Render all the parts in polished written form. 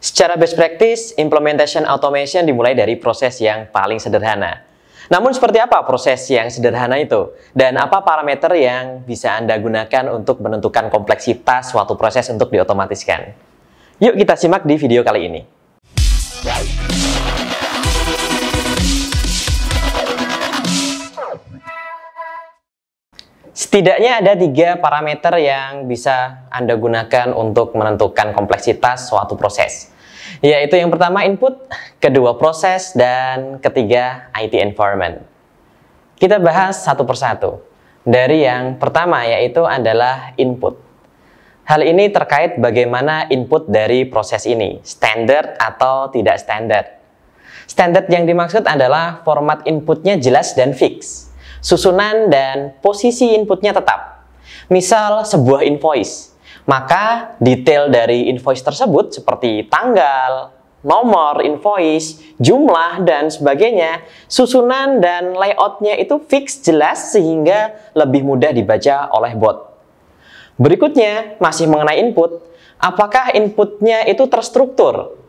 Secara best practice, implementation automation dimulai dari proses yang paling sederhana. Namun seperti apa proses yang sederhana itu? Dan apa parameter yang bisa Anda gunakan untuk menentukan kompleksitas suatu proses untuk diotomatiskan? Yuk kita simak di video kali ini. Setidaknya ada 3 parameter yang bisa Anda gunakan untuk menentukan kompleksitas suatu proses. Yaitu yang pertama input, kedua proses, dan ketiga IT environment. Kita bahas satu persatu. Dari yang pertama yaitu adalah input. Hal ini terkait bagaimana input dari proses ini, standar atau tidak standar. Standar yang dimaksud adalah format inputnya jelas dan fix. Susunan dan posisi inputnya tetap. Misal sebuah invoice, maka detail dari invoice tersebut seperti tanggal, nomor invoice, jumlah, dan sebagainya, susunan dan layoutnya itu fix jelas sehingga lebih mudah dibaca oleh bot. Berikutnya, masih mengenai input, apakah inputnya itu terstruktur?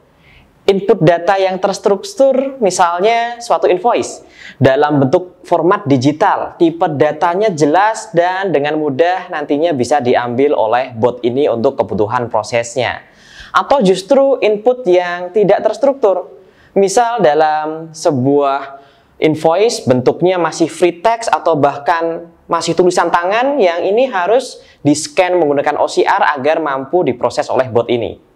Input data yang terstruktur, misalnya suatu invoice, dalam bentuk format digital, tipe datanya jelas dan dengan mudah nantinya bisa diambil oleh bot ini untuk kebutuhan prosesnya. Atau justru input yang tidak terstruktur, misal dalam sebuah invoice bentuknya masih free text atau bahkan masih tulisan tangan yang ini harus di-scan menggunakan OCR agar mampu diproses oleh bot ini.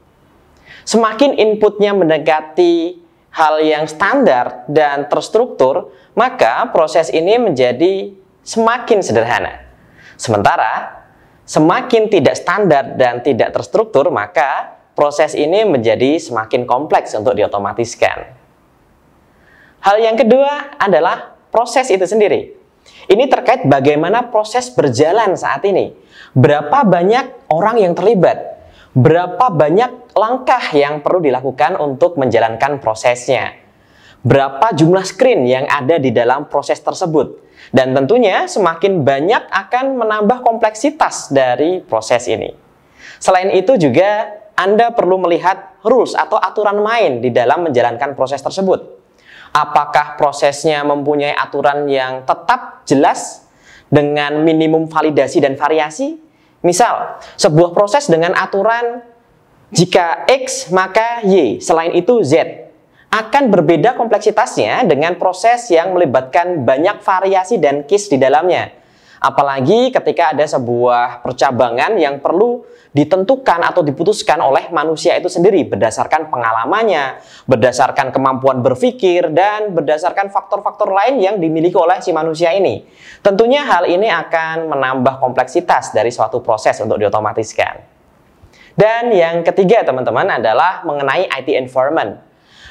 Semakin inputnya mendekati hal yang standar dan terstruktur, maka proses ini menjadi semakin sederhana. Sementara, semakin tidak standar dan tidak terstruktur, maka proses ini menjadi semakin kompleks untuk diotomatiskan. Hal yang kedua adalah proses itu sendiri. Ini terkait bagaimana proses berjalan saat ini. Berapa banyak orang yang terlibat? Berapa banyak langkah yang perlu dilakukan untuk menjalankan prosesnya? Berapa jumlah screen yang ada di dalam proses tersebut? Dan tentunya semakin banyak akan menambah kompleksitas dari proses ini. Selain itu juga Anda perlu melihat rules atau aturan main di dalam menjalankan proses tersebut. Apakah prosesnya mempunyai aturan yang tetap jelas dengan minimum validasi dan variasi? Misal, sebuah proses dengan aturan jika X maka Y, selain itu Z, akan berbeda kompleksitasnya dengan proses yang melibatkan banyak variasi dan case di dalamnya. Apalagi ketika ada sebuah percabangan yang perlu ditentukan atau diputuskan oleh manusia itu sendiri berdasarkan pengalamannya, berdasarkan kemampuan berpikir, dan berdasarkan faktor-faktor lain yang dimiliki oleh si manusia ini. Tentunya hal ini akan menambah kompleksitas dari suatu proses untuk diotomatiskan. Dan yang ketiga teman-teman adalah mengenai IT environment.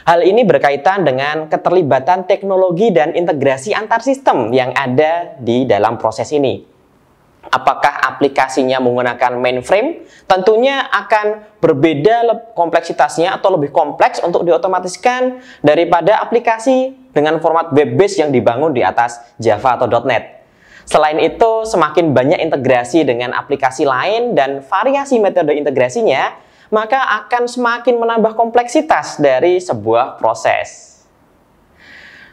Hal ini berkaitan dengan keterlibatan teknologi dan integrasi antar sistem yang ada di dalam proses ini. Apakah aplikasinya menggunakan mainframe? Tentunya akan berbeda kompleksitasnya atau lebih kompleks untuk diotomatiskan daripada aplikasi dengan format web-based yang dibangun di atas Java atau .NET. Selain itu, semakin banyak integrasi dengan aplikasi lain dan variasi metode integrasinya, maka akan semakin menambah kompleksitas dari sebuah proses.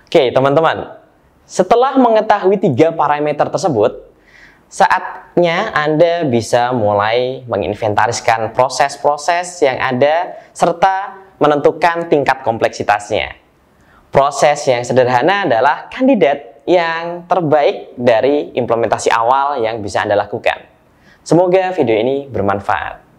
Oke, teman-teman. Setelah mengetahui 3 parameter tersebut, saatnya Anda bisa mulai menginventariskan proses-proses yang ada serta menentukan tingkat kompleksitasnya. Proses yang sederhana adalah kandidat yang terbaik dari implementasi awal yang bisa Anda lakukan. Semoga video ini bermanfaat.